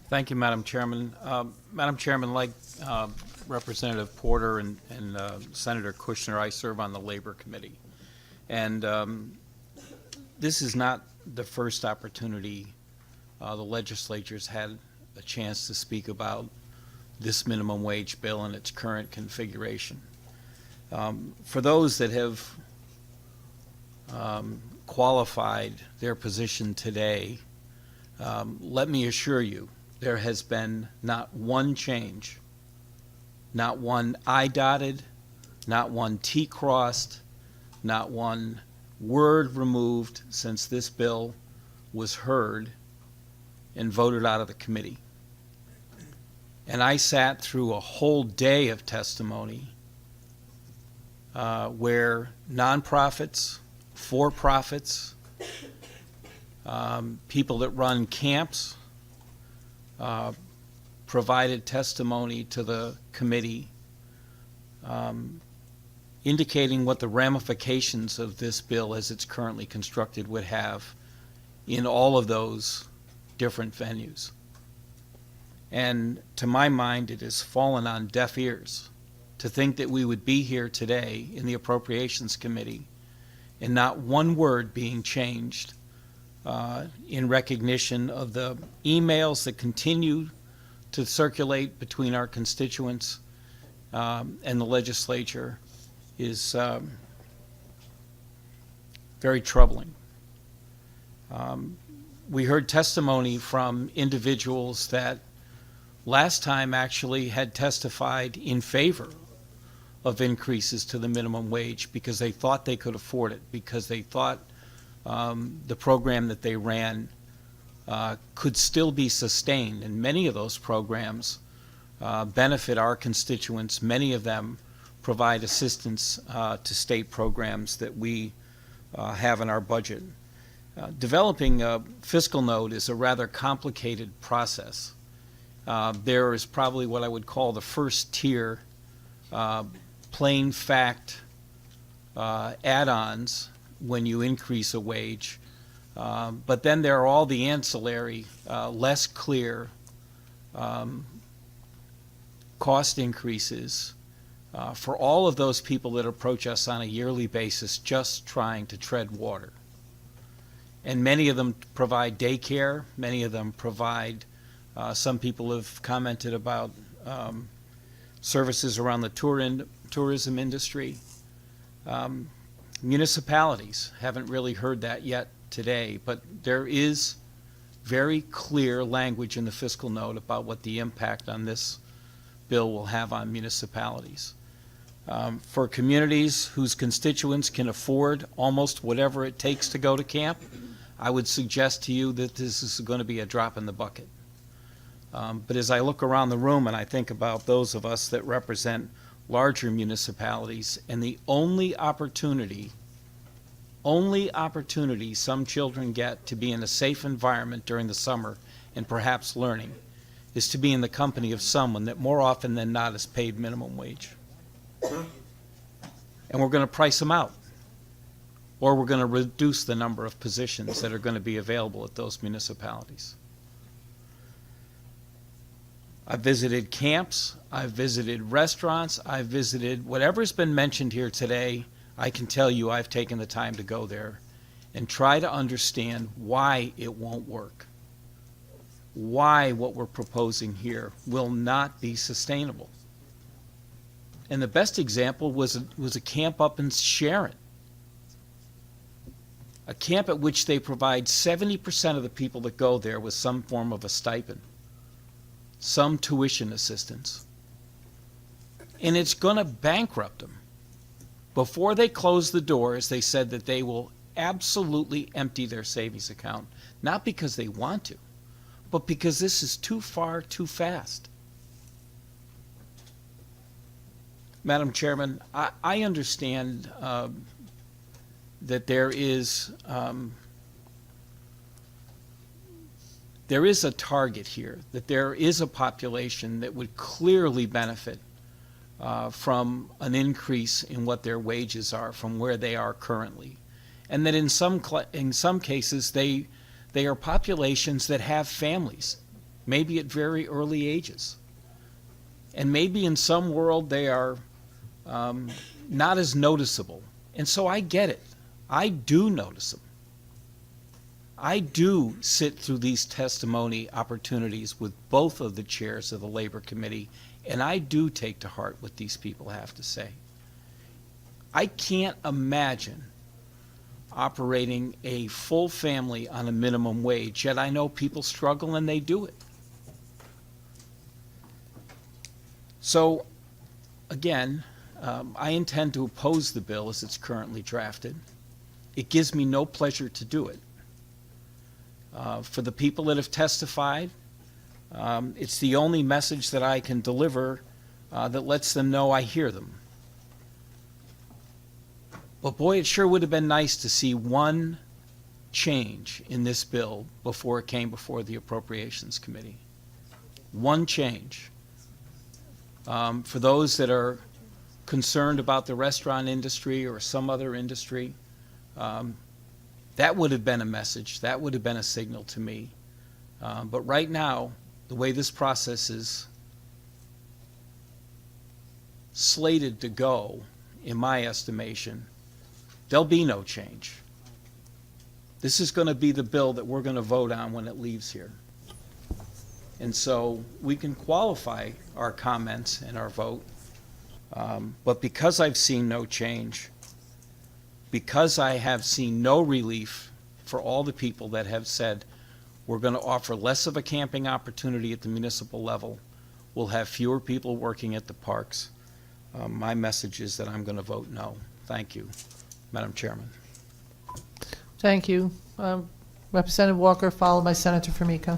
Thank you, Madam Chairman. Madam Chairman, like Representative Porter and Senator Kushner, I serve on the Labor Committee. And this is not the first opportunity the legislature's had a chance to speak about this minimum wage bill in its current configuration. For those that have qualified their position today, let me assure you, there has been not one change, not one I dotted, not one T crossed, not one word removed since this bill was heard and voted out of the committee. And I sat through a whole day of testimony where nonprofits, for-profits, people that run camps provided testimony to the committee indicating what the ramifications of this bill as it's currently constructed would have in all of those different venues. And to my mind, it has fallen on deaf ears to think that we would be here today in the Appropriations Committee and not one word being changed in recognition of the emails that continue to circulate between our constituents and the legislature is very troubling. We heard testimony from individuals that last time actually had testified in favor of increases to the minimum wage because they thought they could afford it, because they thought the program that they ran could still be sustained. And many of those programs benefit our constituents. Many of them provide assistance to state programs that we have in our budget. Developing a fiscal note is a rather complicated process. There is probably what I would call the first tier plain fact add-ons when you increase a wage. But then there are all the ancillary, less clear cost increases for all of those people that approach us on a yearly basis just trying to tread water. And many of them provide daycare, many of them provide, some people have commented about services around the tourism industry. Municipalities haven't really heard that yet today, but there is very clear language in the fiscal note about what the impact on this bill will have on municipalities. For communities whose constituents can afford almost whatever it takes to go to camp, I would suggest to you that this is going to be a drop in the bucket. But as I look around the room and I think about those of us that represent larger municipalities and the only opportunity some children get to be in a safe environment during the summer and perhaps learning is to be in the company of someone that more often than not is paid minimum wage. And we're going to price them out, or we're going to reduce the number of positions that are going to be available at those municipalities. I've visited camps, I've visited restaurants, I've visited whatever's been mentioned here today. I can tell you I've taken the time to go there and try to understand why it won't work, why what we're proposing here will not be sustainable. And the best example was a camp up in Sharon, a camp at which they provide 70% of the people that go there with some form of a stipend, some tuition assistance. And it's going to bankrupt them. Before they close the doors, they said that they will absolutely empty their savings account, not because they want to, but because this is too far, too fast. Madam Chairman, I understand that there is a target here, that there is a population that would clearly benefit from an increase in what their wages are from where they are currently, and that in some cases they are populations that have families, maybe at very early ages. And maybe in some world they are not as noticeable. And so I get it. I do notice them. I do sit through these testimony opportunities with both of the chairs of the Labor Committee, and I do take to heart what these people have to say. I can't imagine operating a full family on a minimum wage, yet I know people struggle and they do it. So, again, I intend to oppose the bill as it's currently drafted. It gives me no pleasure to do it. For the people that have testified, it's the only message that I can deliver that lets them know I hear them. But boy, it sure would have been nice to see one change in this bill before it came before the Appropriations Committee. One change. For those that are concerned about the restaurant industry or some other industry, that would have been a message. That would have been a signal to me. But right now, the way this process is slated to go, in my estimation, there'll be no change. This is going to be the bill that we're going to vote on when it leaves here. And so we can qualify our comments and our vote. But because I've seen no change, because I have seen no relief for all the people that have said we're going to offer less of a camping opportunity at the municipal level, we'll have fewer people working at the parks, my message is that I'm going to vote no. Thank you, Madam Chairman. Thank you. Representative Walker, followed by Senator Formica.